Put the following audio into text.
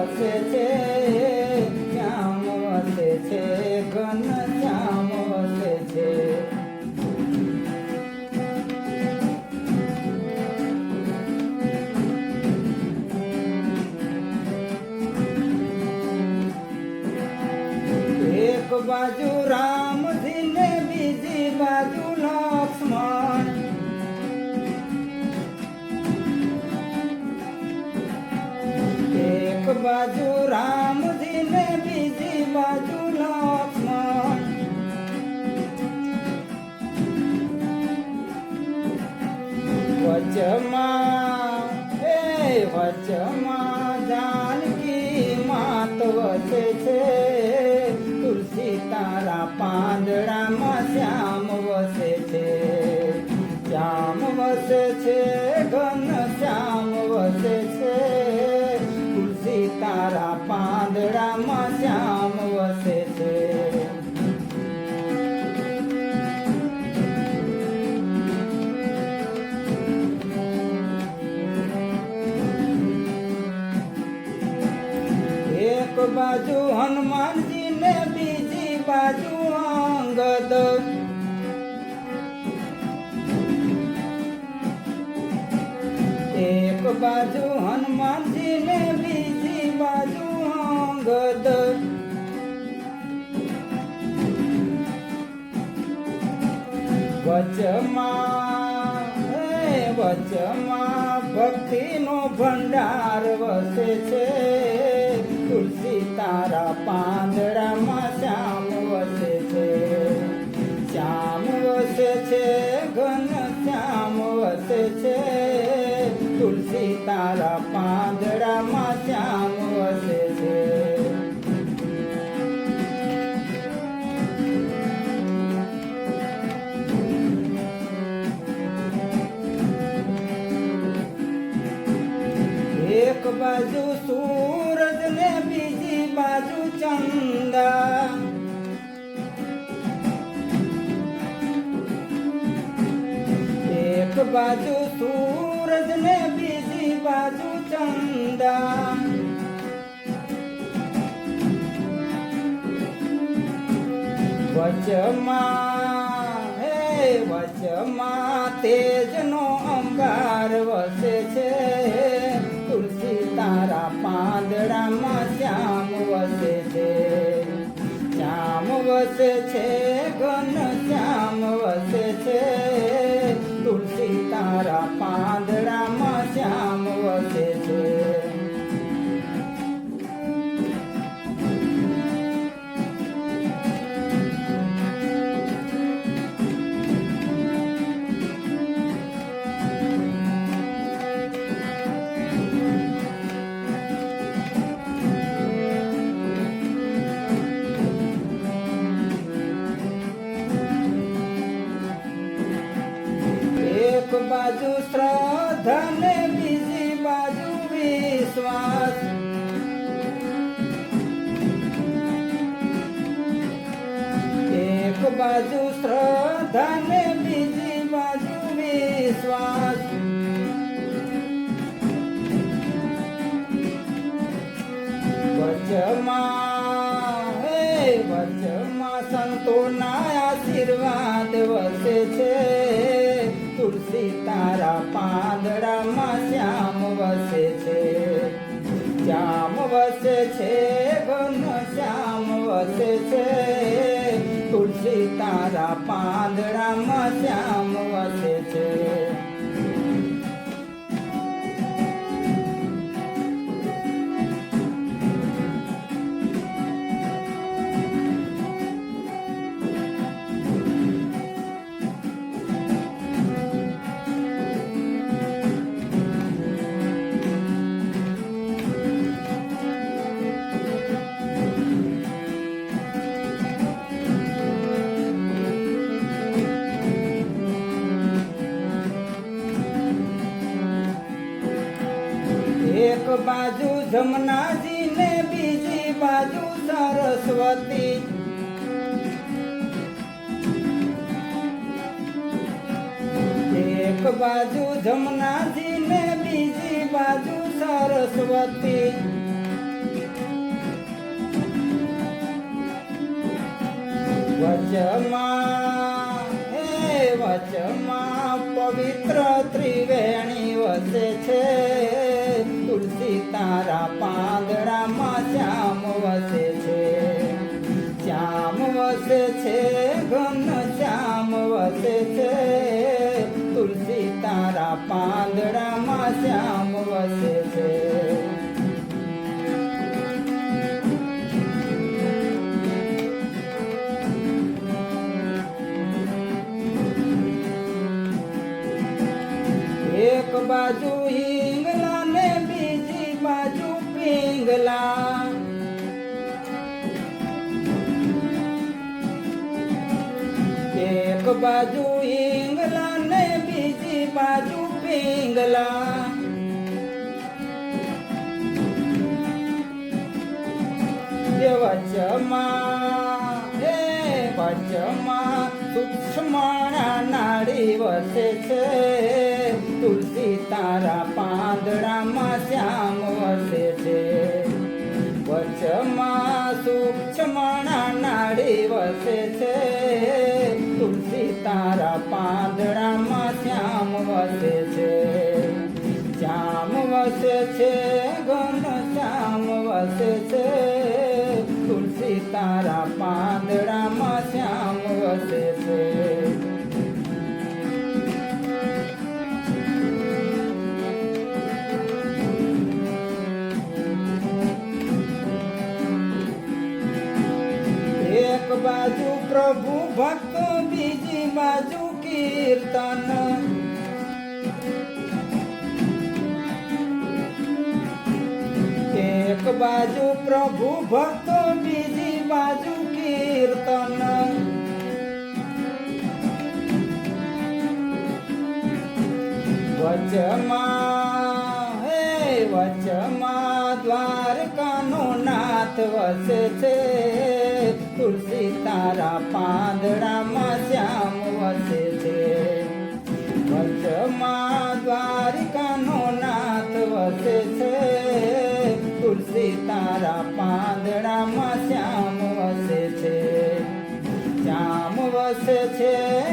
વસે છે, શ્યામ વસે છે, ઘન શ્યામ વસે છે. એક બાજુ રામજી ને બીજી બાજુ લક્ષ્મણ, એક બાજુ રામજી ને બીજી બાજુ લક્ષ્મણ. વચમાં જાનકી માત વસે છે, તુલસી તારા પાંદડામાં શ્યામ વસે છે. શ્યામ વસે છે, ઘન શ્યામ વસે છે, તુલસી તારા પાંદડામાં શ્યામ વસે છે. એક બાજુ હનુમાનજી ને બીજી બાજુ અંગદ, એક બાજુ હનુમાનજી ને બીજી બાજુ અંગદ. વચમાં ભક્તિનો ભંડાર વસે છે, તુલસી તારા પાંદડામાં શ્યામ વસે છે. શ્યામ વસે છે, ઘન શ્યામ વસે છે, તુલસી તારા પાંદડામાં શ્યામ વસે છે. એક બાજુ સૂરજ ને બીજી બાજુ ચંદા, એક બાજુ સૂરજ ને બીજી બાજુ ચંદા. વચમાં તેજનો અંબાર વસે છે, તુલસી તારા પાંદડામાં શ્યામ વસે છે. શ્યામ વસે છે, ઘન શ્યામ વસે છે, તુલસી તારા પાંદડામાં શ્યામ વસે છે. એક બાજુ શ્રદ્ધા ને બીજી બાજુ વિશ્વાસ, એક બાજુ શ્રદ્ધા ને બીજી બાજુ વિશ્વાસ. વચમાં સંતોના આશીર્વાદ વસે છે, તુલસી તારા પાંદડામાં શ્યામ વસે છે. શ્યામ વસે છે, ઘન શ્યામ વસે છે, તુલસી તારા પાંદડામાં શ્યામ વસે છે. એક બાજુ જમનાજી ને બીજી બાજુ સરસ્વતી, એક બાજુ જમનાજી ને બીજી બાજુ સરસ્વતી. વચમાં વચમાં પવિત્ર ત્રિવેણી વસે છે. તુલસી તારા પાંદડામાં શ્યામ વસે છે. શ્યામ વસે છે, ઘન શ્યામ વસે છે. તુલસી તારા પાંદડામાં શ્યામ વસે છે. એક બાજુ હિંગલા ને બીજી બાજુ પિંગલા. એક બાજુ હિંગલા ને બીજી બાજુ પિંગલા. વચમાં સૂક્ષ્મણા નાડી વસે છે. તુલસી તારા પાંદડામાં શ્યામ વસે છે. વચમાં સૂક્ષ્મણા નાડી વસે છે. તુલસી તારા પાંદડામાં શ્યામ વસે છે. શ્યામ વસે છે, ઘન શ્યામ વસે છે. તુલસી તારા પાંદડામાં શ્યામ વસે છે. એક બાજુ પ્રભુ ભક્ત, બીજી બાજુ કીર્તન. એક બાજુ પ્રભુ ભક્ત, બીજી બાજુ કીર્તન. વચમાં દ્વારકાનો નાથ વસે છે. તુલસી તારા પાંદડામાં શ્યામ વસે છે. વચમાં દ્વારકાનો નાથ વસે છે. તુલસી તારા પાંદડામાં શ્યામ વસે છે. શ્યામ વસે છે,